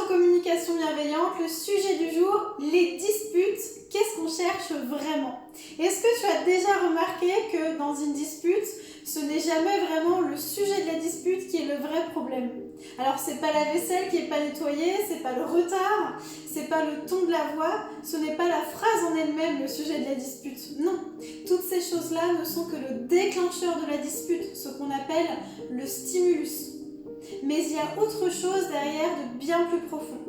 en communication bienveillante, le sujet du jour, les disputes, qu'est-ce qu'on cherche vraiment? Est-ce que tu as déjà remarqué que dans une dispute, ce n'est jamais vraiment le sujet de la dispute qui est le vrai problème? Alors c'est pas la vaisselle qui est pas nettoyée, c'est pas le retard, c'est pas le ton de la voix, ce n'est pas la phrase en elle-même le sujet de la dispute. Non, toutes ces choses-là ne sont que le déclencheur de la dispute, ce qu'on appelle le stimulus. Mais il y a autre chose derrière de bien plus profond.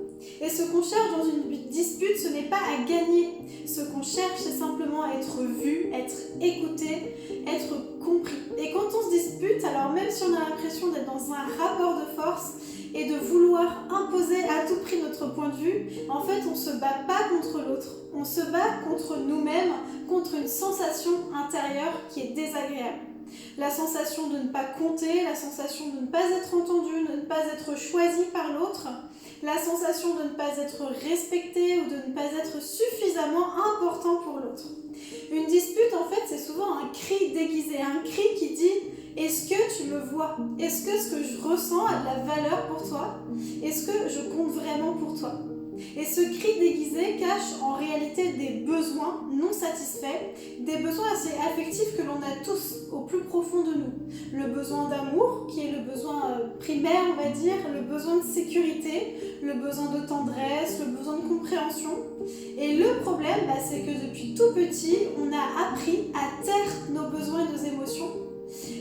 Et ce qu'on cherche dans une dispute, ce n'est pas à gagner. Ce qu'on cherche, c'est simplement à être vu, être écouté, être compris. Et quand on se dispute, alors même si on a l'impression d'être dans un rapport de force et de vouloir imposer à tout prix notre point de vue, en fait, on ne se bat pas contre l'autre. On se bat contre nous-mêmes, contre une sensation intérieure qui est désagréable. La sensation de ne pas compter, la sensation de ne pas être entendu, de ne pas être choisi par l'autre, la sensation de ne pas être respecté ou de ne pas être suffisamment important pour l'autre. Une dispute, en fait, c'est souvent un cri déguisé, un cri qui dit « Est-ce que tu me vois? Est-ce que ce que je ressens a de la valeur pour toi? Est-ce que je compte vraiment pour toi ?» Et ce cri déguisé cache en réalité des besoins non satisfaits, des besoins assez affectifs que l'on a tous au plus profond de nous. Le besoin d'amour, qui est le besoin primaire, on va dire, le besoin de sécurité, le besoin de tendresse, le besoin de compréhension. Et le problème, c'est que depuis tout petit, on a appris à taire nos besoins et nos émotions.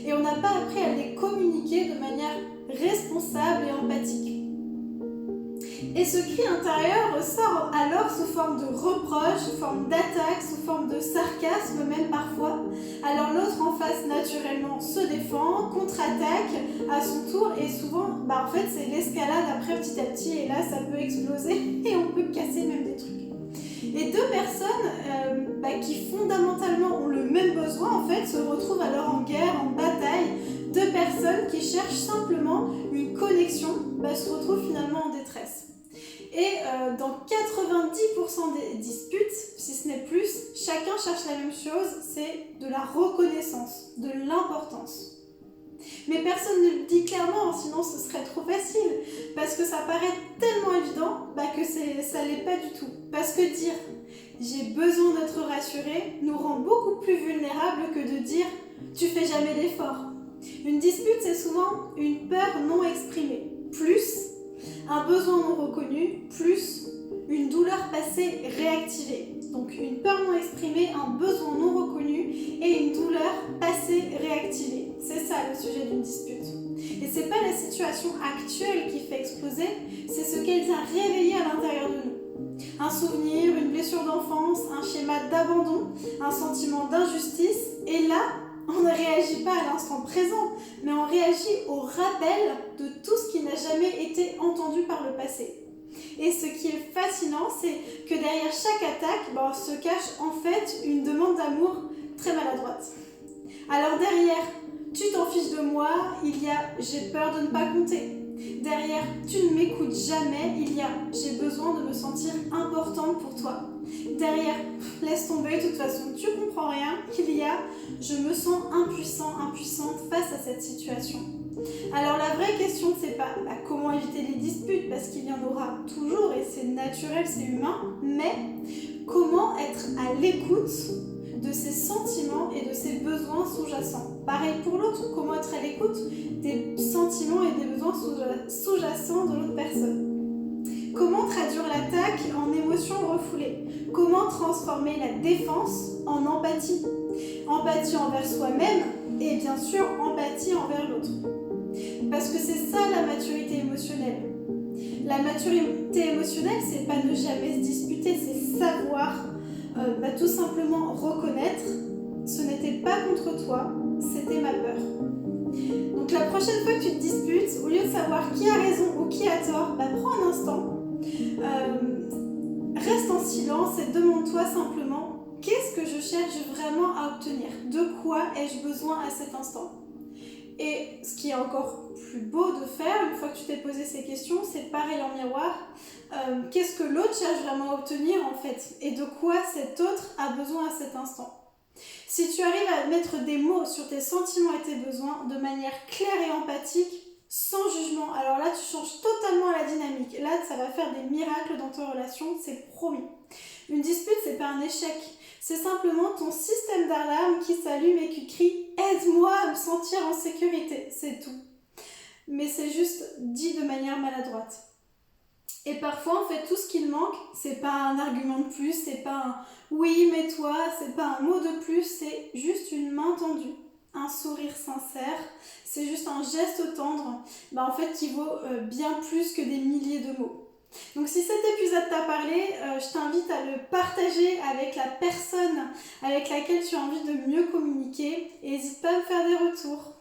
Et on n'a pas appris à les communiquer de manière responsable et empathique. Et ce cri intérieur ressort alors sous forme de reproche, sous forme d'attaque, sous forme de sarcasme même parfois. Alors l'autre en face naturellement se défend, contre-attaque à son tour et souvent, en fait c'est l'escalade après petit à petit et là ça peut exploser et on peut casser même des trucs. Et deux personnes qui fondamentalement ont le même besoin en fait se retrouvent alors en guerre, en bataille. Deux personnes qui cherchent simplement une connexion se retrouvent finalement en détresse. Et dans 90% des disputes, si ce n'est plus, chacun cherche la même chose, c'est de la reconnaissance, de l'importance. Mais personne ne le dit clairement, sinon ce serait trop facile, parce que ça paraît tellement évident que ça l'est pas du tout. Parce que dire « j'ai besoin d'être rassuré » nous rend beaucoup plus vulnérables que de dire « tu fais jamais d'effort ». Une dispute, c'est souvent une peur non exprimée, plus un besoin non reconnu, plus une douleur passée réactivée. Donc une peur non exprimée, un besoin non reconnu et une douleur passée réactivée. C'est ça le sujet d'une dispute. Et c'est pas la situation actuelle qui fait exploser, c'est ce qu'elle vient réveiller à l'intérieur de nous. Un souvenir, une blessure d'enfance, un schéma d'abandon, un sentiment d'injustice, et là, on ne réagit pas à l'instant présent, mais on réagit au rappel de tout ce qui n'a jamais été entendu par le passé. Et ce qui est fascinant, c'est que derrière chaque attaque, se cache en fait une demande d'amour très maladroite. Alors derrière, tu t'en fiches de moi, il y a j'ai peur de ne pas compter. Derrière, tu ne m'écoutes jamais, il y a j'ai besoin de me sentir importante pour toi. Derrière, laisse tomber, de toute façon, tu comprends rien, il y a je me sens impuissant, impuissante face à cette situation. Alors la vraie question, c'est pas comment éviter les disputes, parce qu'il y en aura toujours et c'est naturel, c'est humain, mais comment être à l'écoute de ses sentiments et de ses besoins sous-jacents. Pareil pour l'autre, comment être à l'écoute des sentiments et des besoins sous-jacents de l'autre personne. Comment traduire l'attaque en émotion refoulée? Comment transformer la défense en empathie? Empathie envers soi-même et bien sûr empathie envers l'autre. Parce que c'est ça la maturité émotionnelle. La maturité émotionnelle, c'est pas ne jamais se disputer, c'est savoir tout simplement reconnaître ce n'était pas contre toi, c'était ma peur. Donc la prochaine fois que tu te disputes, au lieu de savoir qui a raison ou qui a tort, prends un instant, reste en silence et demande-toi simplement qu'est-ce que je cherche vraiment à obtenir? De quoi ai-je besoin à cet instant? Et ce qui est encore plus beau de faire, une fois que tu t'es posé ces questions, c'est de parer en miroir. Qu'est-ce que l'autre cherche vraiment à obtenir en fait? Et de quoi cet autre a besoin à cet instant? Si tu arrives à mettre des mots sur tes sentiments et tes besoins de manière claire et empathique, sans jugement, alors là tu changes totalement la dynamique. Là, ça va faire des miracles dans ta relation, c'est promis. Une dispute, c'est pas un échec. C'est simplement ton système d'alarme qui s'allume et qui crie « Aide-moi à me sentir en sécurité ». C'est tout. Mais c'est juste dit de manière maladroite. Et parfois, en fait, tout ce qu'il manque, c'est pas un argument de plus, c'est pas un « oui, mais toi », c'est pas un mot de plus, c'est juste une main tendue, un sourire sincère, c'est juste un geste tendre, en fait, qui vaut bien plus que des milliers de mots. Donc si cet épisode t'a parlé, je t'invite à le partager avec la personne avec laquelle tu as envie de mieux communiquer et n'hésite pas à me faire des retours.